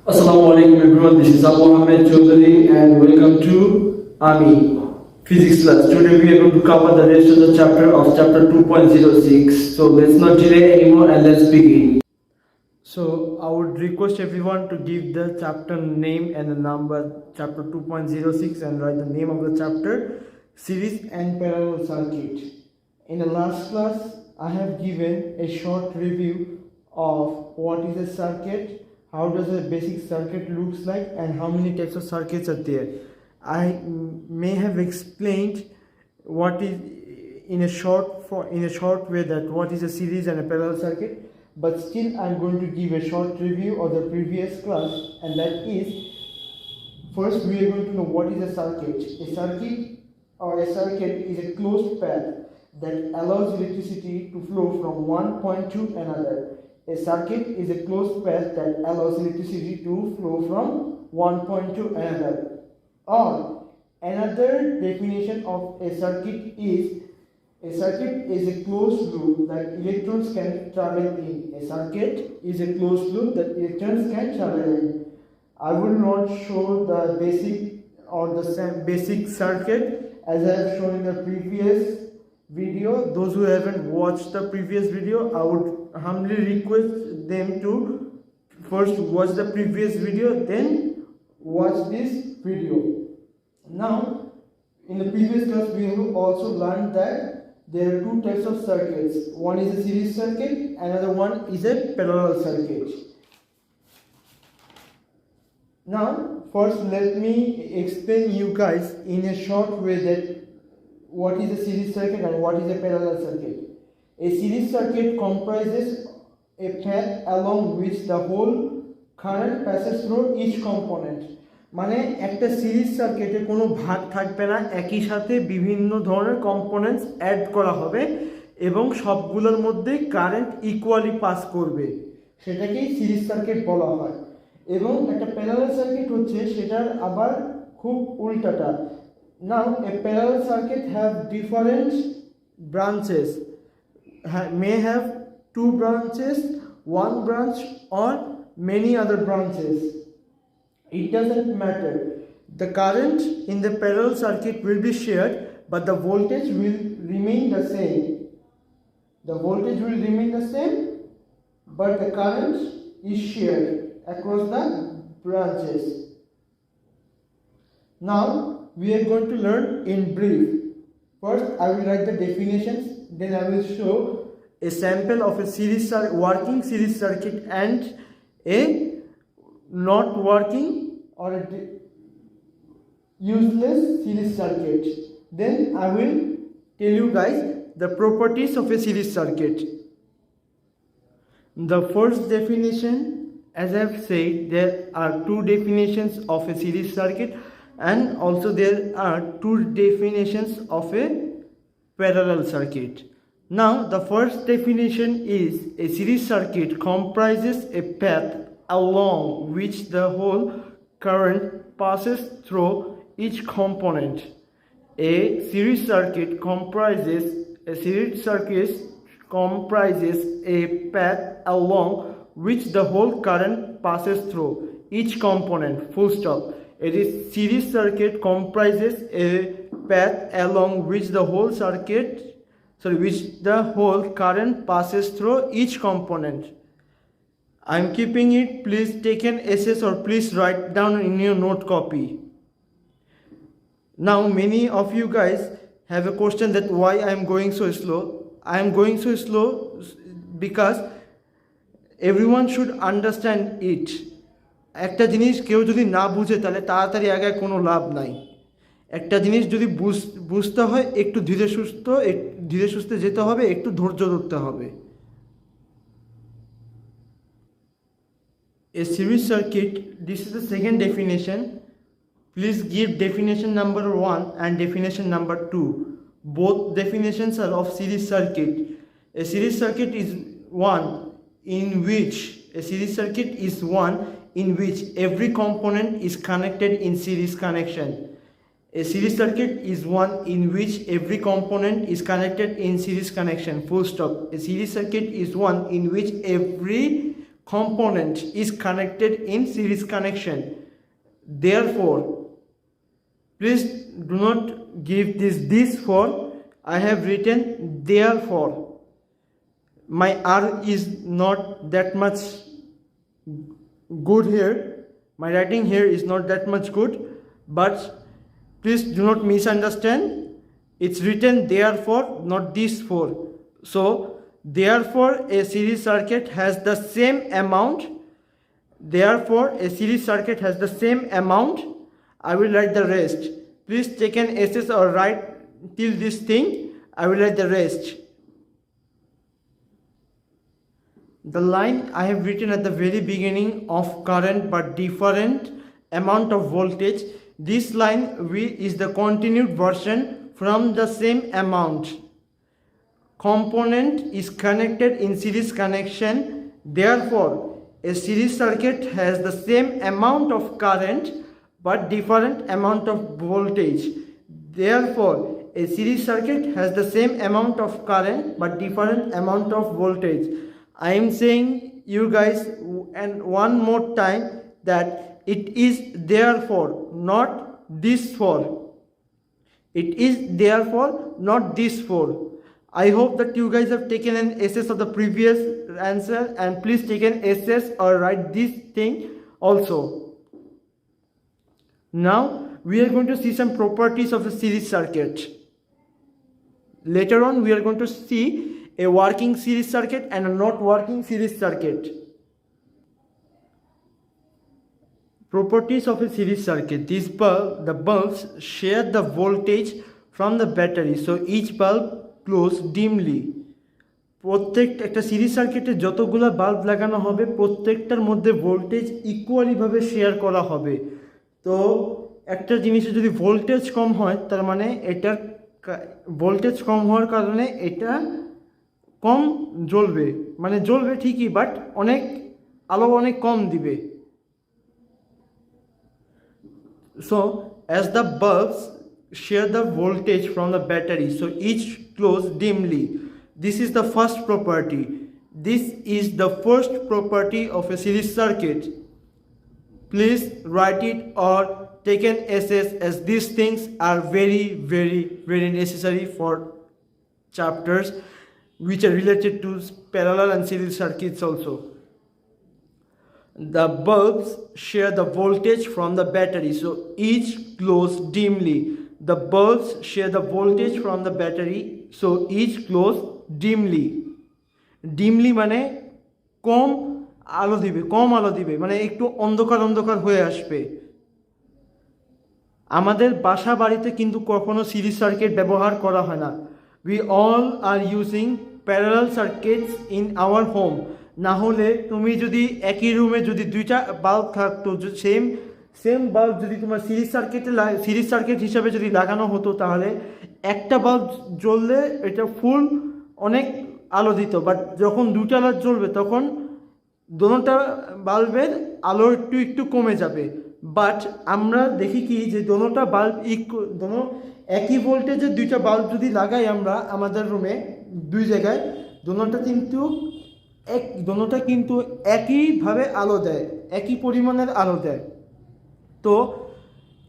Assalamualaikum everyone, this is Abu Ahmed Chaudhary and welcome to AMI Physics class. Today we are going to cover the rest of the chapter of chapter 2.06. So let's not delay anymore and let's begin. So I would request everyone to give the chapter name and the number chapter 2.06 and write the name of the chapter, series and parallel circuit. In the last class I have given a short review of what is a circuit, how does a basic circuit looks like, and how many types of circuits are there. I may have explained what is in a short way that what is a series and a parallel circuit, but still I'm going to give a short review of the previous class, and that is, first we are going to know what is a circuit. A circuit is a closed path that allows electricity to flow from one point to another. A circuit is a closed path that allows electricity to flow from one point to another. Or another definition of a circuit is a closed loop that electrons can travel in. A circuit is a closed loop that electrons can travel in. I will not show the basic circuit as I have shown in the previous video. Those who haven't watched the previous video, I would humbly request them to first watch the previous video, then watch this video. Now, in the previous class we have also learned that there are two types of circuits. One is a series circuit, another one is a parallel circuit. Now, first let me explain you guys in a short way that what is a series circuit and what is a parallel circuit. A series circuit comprises a path along which the whole current passes through each component. মানে একটা series সার্কিটে কোনো ভাগ থাকবে না, একই সাথে বিভিন্ন ধরনের কম্পোনেন্টস অ্যাড করা হবে এবং সবগুলোর মধ্যে কারেন্ট ইকুয়ালি পাস করবে, সেটাকেই সিরিজ সার্কিট বলা হয়। এবং একটা প্যারালাল সার্কিট হচ্ছে সেটার আবার খুব উল্টাটা। Now a parallel circuit have different branches, may have two branches, one branch or many other branches. It doesn't matter. The current in the parallel circuit will be shared, but the voltage will remain the same. The voltage will remain the same, but the current is shared across the branches. Now we are going to learn in brief. First I will write the definitions, then I will show a sample of a working series circuit and a not working or a useless series circuit. Then I will tell you guys the properties of a series circuit. The first definition, as I have said, there are two definitions of a series circuit, and also there are two definitions of a parallel circuit. Now the first definition is a series circuit comprises a path along which the whole current passes through each component. A series circuit comprises a path along which the whole current passes through each component. Full stop. A series circuit comprises a path along which the whole current passes through each component. I am keeping it. Please take an essay or please write down in your note copy. Now many of you guys have a question that why I am going so slow. I am going so slow because everyone should understand it. একটা জিনিস কেউ যদি না বুঝে তাহলে তাড়াতাড়ি আগায় কোনো লাভ নাই। একটা জিনিস যদি বুঝতে হয় একটু ধীরে সুস্থে যেতে হবে, একটু ধৈর্য ধরতে হবে। A series circuit, this is the second definition. Please give definition number 1 and definition number 2. Both definitions are of series circuit. A series circuit is one in which every component is connected in series connection. A series circuit is one in which every component is connected in series connection. Full stop. A series circuit is one in which every component is connected in series connection. Therefore, please do not give this for. I have written therefore. My R is not that much good here. My writing here is not that much good, but please do not misunderstand. It's written therefore, not this for. So therefore a series circuit has the same amount. Therefore a series circuit has the same amount. I will write the rest. Please take an SS or write till this thing. I will write the rest. The line I have written at the very beginning of current but different amount of voltage. This line is the continued version from the same amount. Component is connected in series connection. Therefore, a series circuit has the same amount of current but different amount of voltage. Therefore, a series circuit has the same amount of current but different amount of voltage. I am saying you guys and one more time that it is therefore, not this for. It is therefore, not this for. I hope that you guys have taken an SS of the previous answer, and please take an SS or write this thing also. Now we are going to see some properties of a series circuit. Later on we are going to see a working series circuit and a not working series circuit. Properties of a series circuit. The bulbs share the voltage from the battery, so each bulb glows dimly. প্রত্যেকটা একটা series সার্কিটে যতগুলো bulb লাগানো হবে প্রত্যেকটার মধ্যে voltage equally ভাবে share করা হবে। তো একটা জিনিসে যদি ভোল্টেজ কম হয় তার মানে এটার ভোল্টেজ কম হওয়ার কারণে এটা কম জ্বলবে, মানে জ্বলবে ঠিকই বাট আলো অনেক কম দিবে। So as the bulbs share the voltage from the battery, so each glows dimly. This is the first property. This is the first property of a series circuit. Please write it or take an SS, as these things are very, very, very necessary for chapters which are related to parallel and series circuits also. The bulbs share the voltage from the battery, so each glows dimly. The bulbs share the voltage from the battery, so each glows dimly. Dimly মানে কম আলো দিবে, মানে একটু অন্ধকার হয়ে আসবে। আমাদের বাসা বাড়িতে কিন্তু কখনো সিরিজ সার্কিট ব্যবহার করা হয় না। We all are using parallel circuits in our home. না হলে তুমি যদি একই রুমে যদি দুইটা বাল্ব থাকতো, সেম বাল্ব যদি তোমার সিরিজ সার্কিট হিসাবে যদি লাগানো হতো তাহলে একটা বাল্ব জ্বললে এটা ফুল অনেক আলো দিত, বাট যখন দুটা লাইট জ্বলবে তখন দোনোটা বাল্বের আলো একটু কমে যাবে। বাট আমরা দেখি কি যে দোনোটা বাল্ব একই ভোল্টেজের দুইটা বাল্ব যদি লাগাই আমরা আমাদের রুমে দুই জায়গায়, দোনোটা কিন্তু একইভাবে আলো দেয়, একই পরিমাণের আলো দেয়। তো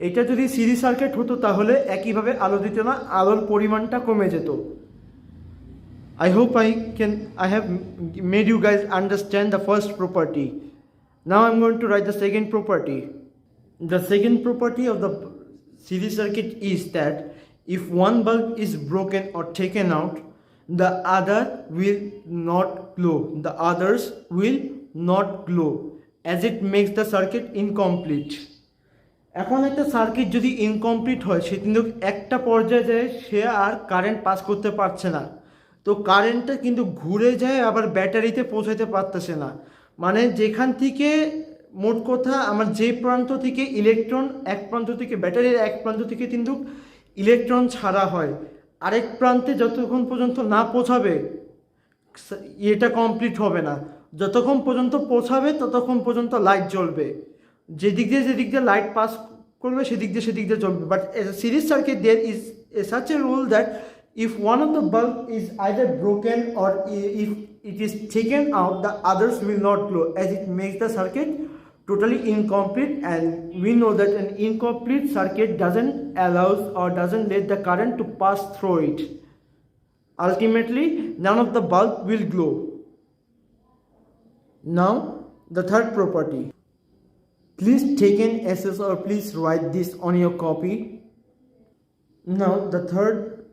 এটা যদি সিরিজ সার্কিট হতো তাহলে একইভাবে আলো দিত না, আলোর পরিমাণটা কমে যেত। I hope I have made you guys understand the first property. Now I'm going to write the second property. The second property of the series circuit is that if one bulb is broken or taken out, the other will not glow. The others will not glow, as it makes the circuit incomplete. এখন একটা circuit যদি incomplete হয় সে কিন্তু একটা পর্যায়ে যায় সে আর current pass করতে পারছে না, তো কারেন্টটা কিন্তু ঘুরে যায় আবার ব্যাটারিতে পৌঁছাতে পারতেছে না। মানে যেখান থেকে মোট কথা আমার যে প্রান্ত থেকে ইলেকট্রন এক প্রান্ত থেকে ব্যাটারির এক প্রান্ত থেকে কিন্তু ইলেকট্রন ছাড়া হয়, আরেক প্রান্তে যতক্ষণ পর্যন্ত না পৌঁছাবে এটা কমপ্লিট হবে না। যতক্ষণ পর্যন্ত পৌঁছাবে ততক্ষণ পর্যন্ত লাইট জ্বলবে, যেদিক দিয়ে লাইট পাস করবে সেদিক দিয়ে জ্বলবে। But series circuit there is such a rule that if one of the bulb is either broken or if it is taken out, the others will not glow, as it makes the circuit totally incomplete, and we know that an incomplete circuit doesn't allow or doesn't let the current to pass through it. Ultimately, none of the bulb will glow. Now, the third property. Please take an SS or please write this on your copy. Now, the third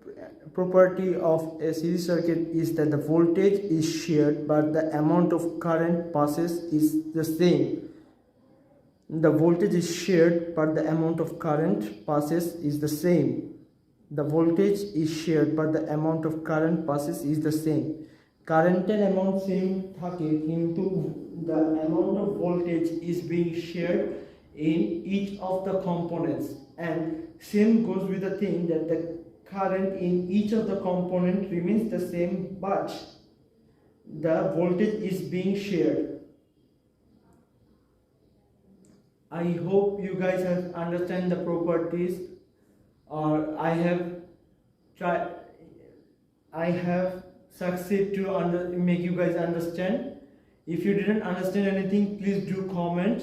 property of a series circuit is that the voltage is shared but the amount of current passes is the same. The voltage is shared but the amount of current passes is the same. The voltage is shared but the amount of current passes is the same. কারেন্টের amount same থাকে কিন্তু the amount of voltage is being shared in each of the components, and same goes with the thing that the current in each of the component remains the same but the voltage is being shared. I hope you guys have understand the properties, or I have succeed to make you guys understand. If you didn't understand anything, please do comment.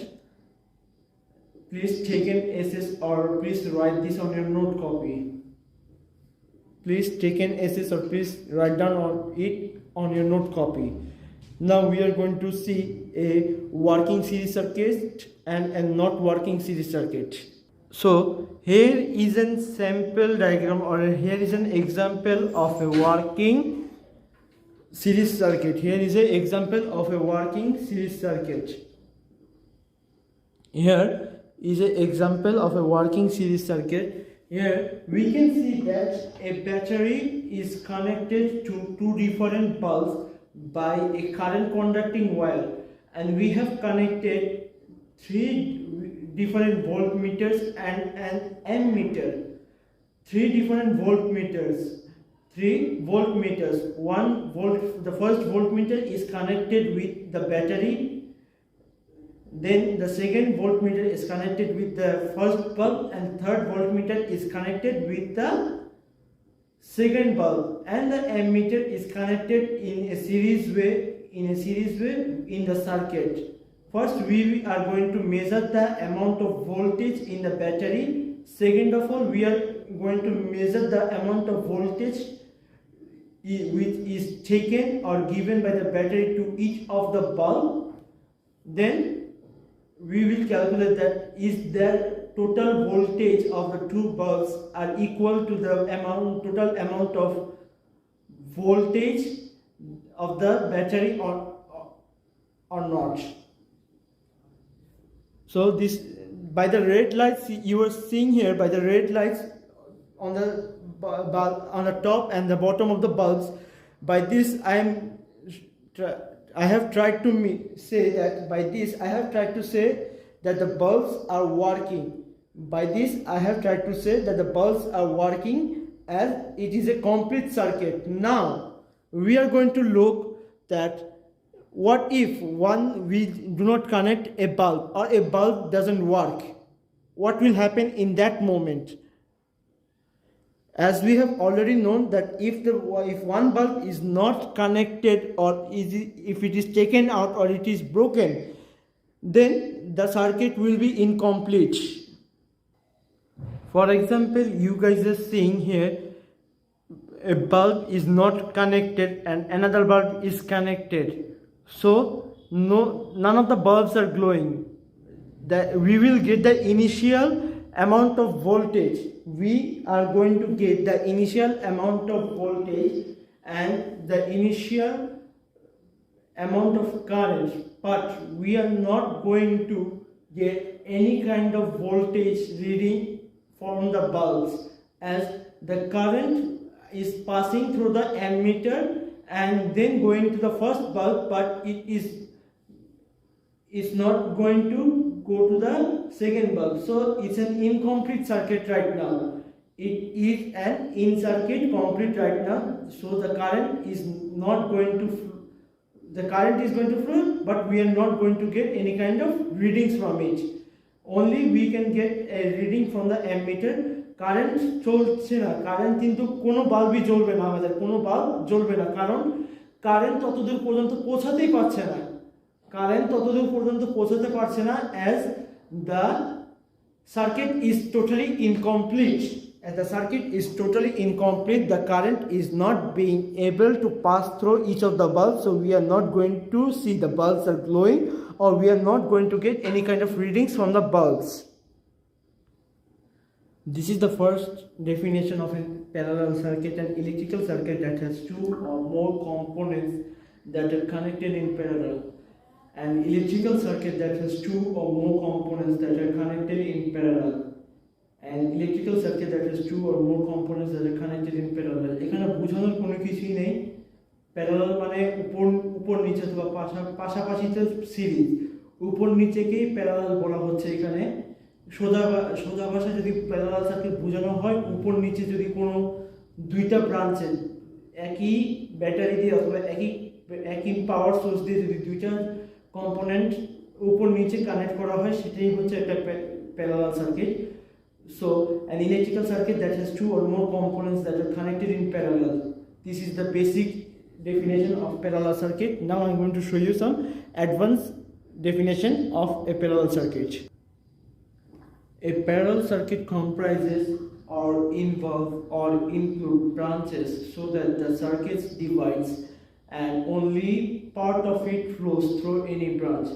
Please take an SS or please write this on your note copy. Please take an SS or please write down on it on your note copy. Now we are going to see a working series circuit and a not working series circuit. So here is a sample diagram, or here is an example of a working series circuit. Here is an example of a working series circuit. Here is an example of a working series circuit. Here we can see that a battery is connected to two different bulbs by a current conducting wire, and we have connected three different voltmeters and an ammeter. Three different voltmeters. 3 voltmeters. 1 volt, the first voltmeter is connected with the battery, then the second voltmeter is connected with the first bulb, and third voltmeter is connected with the second bulb, and the ammeter is connected in a series way in the circuit. First we are going to measure the amount of voltage in the battery. Second of all, we are going to measure the amount of voltage which is taken or given by the battery to each of the bulb. Then we will calculate that is their total voltage of the two bulbs are equal to the total amount of voltage of the battery or not. So this, by the red lights you are seeing here, by the red lights on the top and the bottom of the bulbs, by this I have tried to say that the bulbs are working. By this I have tried to say that the bulbs are working as it is a complete circuit. Now we are going to look that what if we do not connect a bulb, or a bulb doesn't work. What will happen in that moment? As we have already known that if one bulb is not connected, or if it is taken out or it is broken, then the circuit will be incomplete. For example, you guys are seeing here a bulb is not connected and another bulb is connected. So none of the bulbs are glowing. We will get the initial amount of voltage. We are going to get the initial amount of voltage and the initial amount of current, but we are not going to get any kind of voltage reading from the bulbs, as the current is passing through the ammeter and then going to the first bulb, but it is not going to go to the second bulb. So it's an incomplete circuit right now. It is an in circuit complete right now. So the current is going to flow, but we are not going to get any kind of readings from it. Only we can get a reading from the ammeter, current চলছে না, current কিন্তু কোনো বাল্বই জ্বলবে না, আমাদের কোনো bulb জ্বলবে না, কারণ কারেন্ট ততদূর পর্যন্ত পৌঁছাতেই পারছে না, কারেন্ট ততদূর পর্যন্ত পৌঁছাতে পারছে না, as the circuit is totally incomplete. As the circuit is totally incomplete, the current is not being able to pass through each of the bulbs, so we are not going to see the bulbs are glowing, or we are not going to get any kind of readings from the bulbs. This is the first definition of a parallel circuit, an electrical circuit that has two or more components that are connected in parallel. An electrical circuit that has two or more components that are connected in parallel. An electrical circuit that has two or more components that are connected in parallel. এখানে বোঝানোর কোনো কিছুই নেই, parallel মানে উপর নিচে অথবা পাশাপাশি তো সিরিজ, উপর নিচেকেই প্যারালাল বলা হচ্ছে এখানে। সোজা ভাষায় যদি প্যারালাল সার্কিট বোঝানো হয়, উপর নিচে যদি কোনো দুইটা ব্রাঞ্চে একই ব্যাটারি দিয়ে অথবা একই পাওয়ার সোর্স দিয়ে যদি দুইটা কম্পোনেন্ট উপর নিচে কানেক্ট করা হয়, সেটাই হচ্ছে একটা parallel circuit. So an electrical circuit that has two or more components that are connected in parallel. This is the basic definition of parallel circuit. Now I'm going to show you some advanced definition of a parallel circuit. A parallel circuit comprises or involve or include branches so that the circuit divides and only part of it flows through any branch.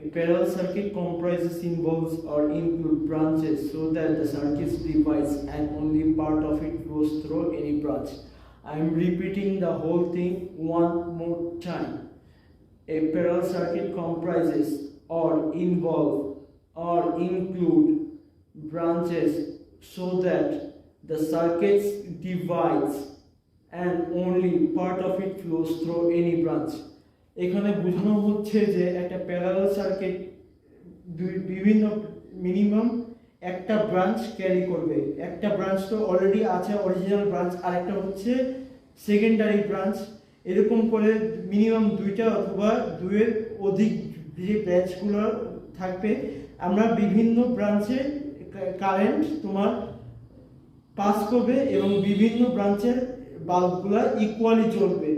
A parallel circuit comprises, involves or include branches so that the circuit divides and only part of it flows through any branch. I am repeating the whole thing one more time. A parallel circuit comprises or involve or include branches so that the circuit divides and only part of it flows through any branch. এখানে বোঝানো হচ্ছে যে একটা parallel circuit বিভিন্ন minimum একটা branch carry করবে। একটা branch তো অলরেডি আছে, অরিজিনাল ব্রাঞ্চ, আর একটা হচ্ছে সেকেন্ডারি ব্রাঞ্চ। এরকম করে মিনিমাম দুইটা অথবা দুইয়ের অধিক যে ব্রাঞ্চগুলো থাকবে, আমরা বিভিন্ন ব্রাঞ্চে কারেন্ট তোমার পাস করবে এবং বিভিন্ন ব্রাঞ্চের বাল্বগুলো ইকুয়ালি জ্বলবে।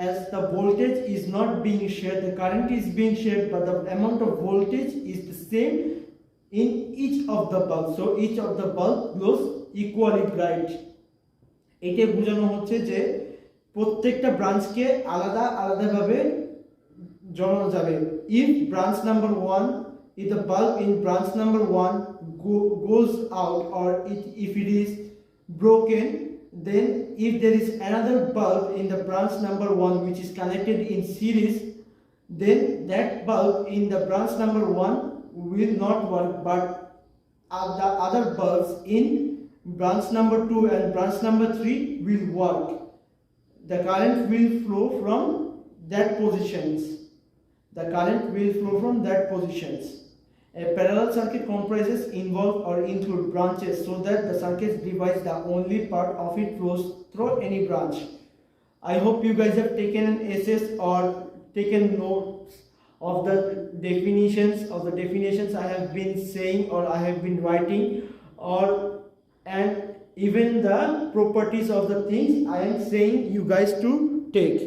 As the voltage is not being shared, the current is being shared, but the amount of voltage is the same in each of the bulbs. So each of the bulb glows equally bright. এটা বোঝানো হচ্ছে যে প্রত্যেকটা ব্রাঞ্চকে আলাদা আলাদাভাবে জ্বালানো যাবে। If branch number 1, if the bulb in branch number 1 goes out, or if it is broken, then if there is another bulb in the branch number 1 which is connected in series, then that bulb in the branch number 1 will not work, but the other bulbs in branch number 2 and branch number 3 will work. The current will flow from that positions. The current will flow from that positions. A parallel circuit comprises, involve or include branches so that the circuit divides the only part of it flows through any branch. I hope you guys have taken an essays or taken notes of the definitions I have been saying or I have been writing, and even the properties of the things I am saying you guys to take.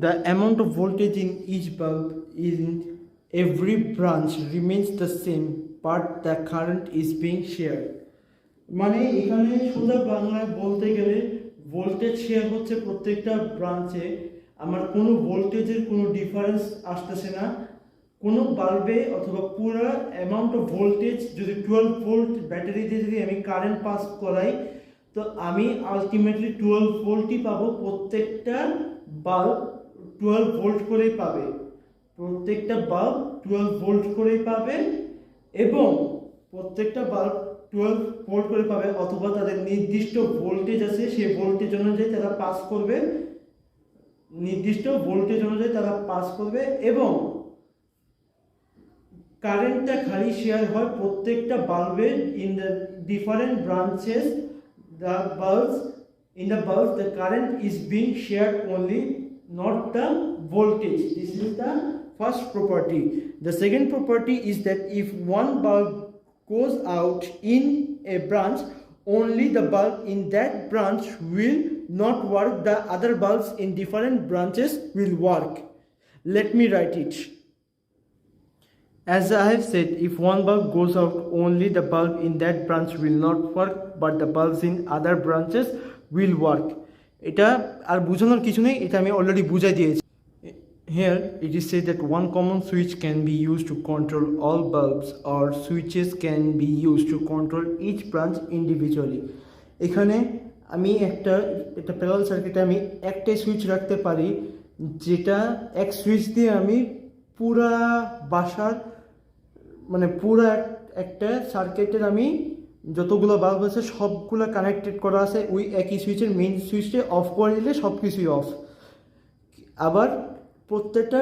The amount of voltage in each bulb in every branch remains the same, but the current is being shared. মানে এখানে সোজা বাংলায় বলতে গেলে voltage share হচ্ছে প্রত্যেকটা ব্রাঞ্চে। আমার কোনো ভোল্টেজের কোনো ডিফারেন্স আসতেছে না কোনো বাল্বে, অথবা পুরো অ্যামাউন্ট অফ ভোল্টেজ যদি 12 ভোল্ট ব্যাটারি দিয়ে যদি আমি কারেন্ট পাস করাই, তো আমি আলটিমেটলি 12 ভোল্টই পাবো। প্রত্যেকটা বাল্ব 12 ভোল্ট করেই পাবে, প্রত্যেকটা বাল্ব 12 ভোল্ট করেই পাবে, এবং প্রত্যেকটা বাল্ব 12 ভোল্ট করে পাবে, অথবা তাদের নির্দিষ্ট ভোল্টেজ আছে, সেই ভোল্টেজ অনুযায়ী তারা পাস করবে, নির্দিষ্ট ভোল্টেজ অনুযায়ী তারা পাস করবে। এবং কারেন্টটা খালি শেয়ার হয় প্রত্যেকটা বাল্বের in the different branches, the bulbs in the bulb the current is being shared only, not the voltage. This is the first property. The second property is that if one bulb goes out in a branch, only the bulb in that branch will not work, the other bulbs in different branches will work. Let me write it. As I have said, if one bulb goes out, only the bulb in that branch will not work, but the bulbs in other branches will work. এটা আর বোঝানোর কিছু নেই, এটা আমি already বুঝাই দিয়েছি। Here it is said that one common switch can be used to control all bulbs, or switches can be used to control each branch individually. এখানে আমি একটা প্যারালাল সার্কিটে আমি একটাই সুইচ রাখতে পারি, যেটা এক সুইচ দিয়ে আমি পুরা বাসার মানে পুরা একটা সার্কিটের আমি যতগুলো বাল্ব আছে সবগুলো কানেক্টেড করা আছে ওই একই সুইচের মেইন সুইচে অফ করে দিলে সব কিছুই অফ। আবার প্রত্যেকটা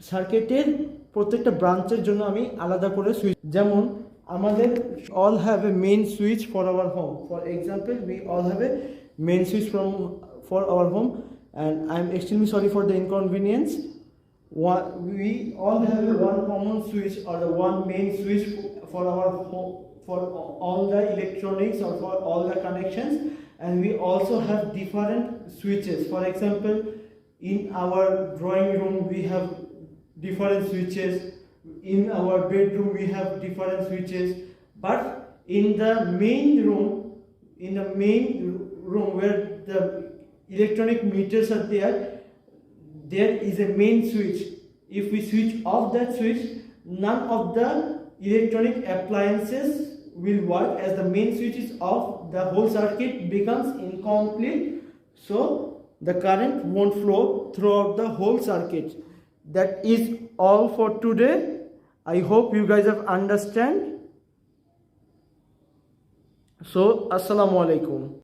সার্কিটের প্রত্যেকটা ব্রাঞ্চের জন্য আমি আলাদা করে সুইচ, যেমন আমাদের all have a main switch for our home. For example, we all have a main switch for our home, and I'm extremely sorry for the inconvenience. We all have one common switch or the one main switch for our home, for all the electronics or for all the connections, and we also have different switches. For example, in our drawing room we have different switches, in our bedroom we have different switches, but in the main room where the electronic meters are there is a main switch. If we switch off that switch, none of the electronic appliances will work. As the main switch is off, the whole circuit becomes incomplete, so the current won't flow throughout the whole circuit. That is all for today. I hope you guys have understand. So assalamu alaikum.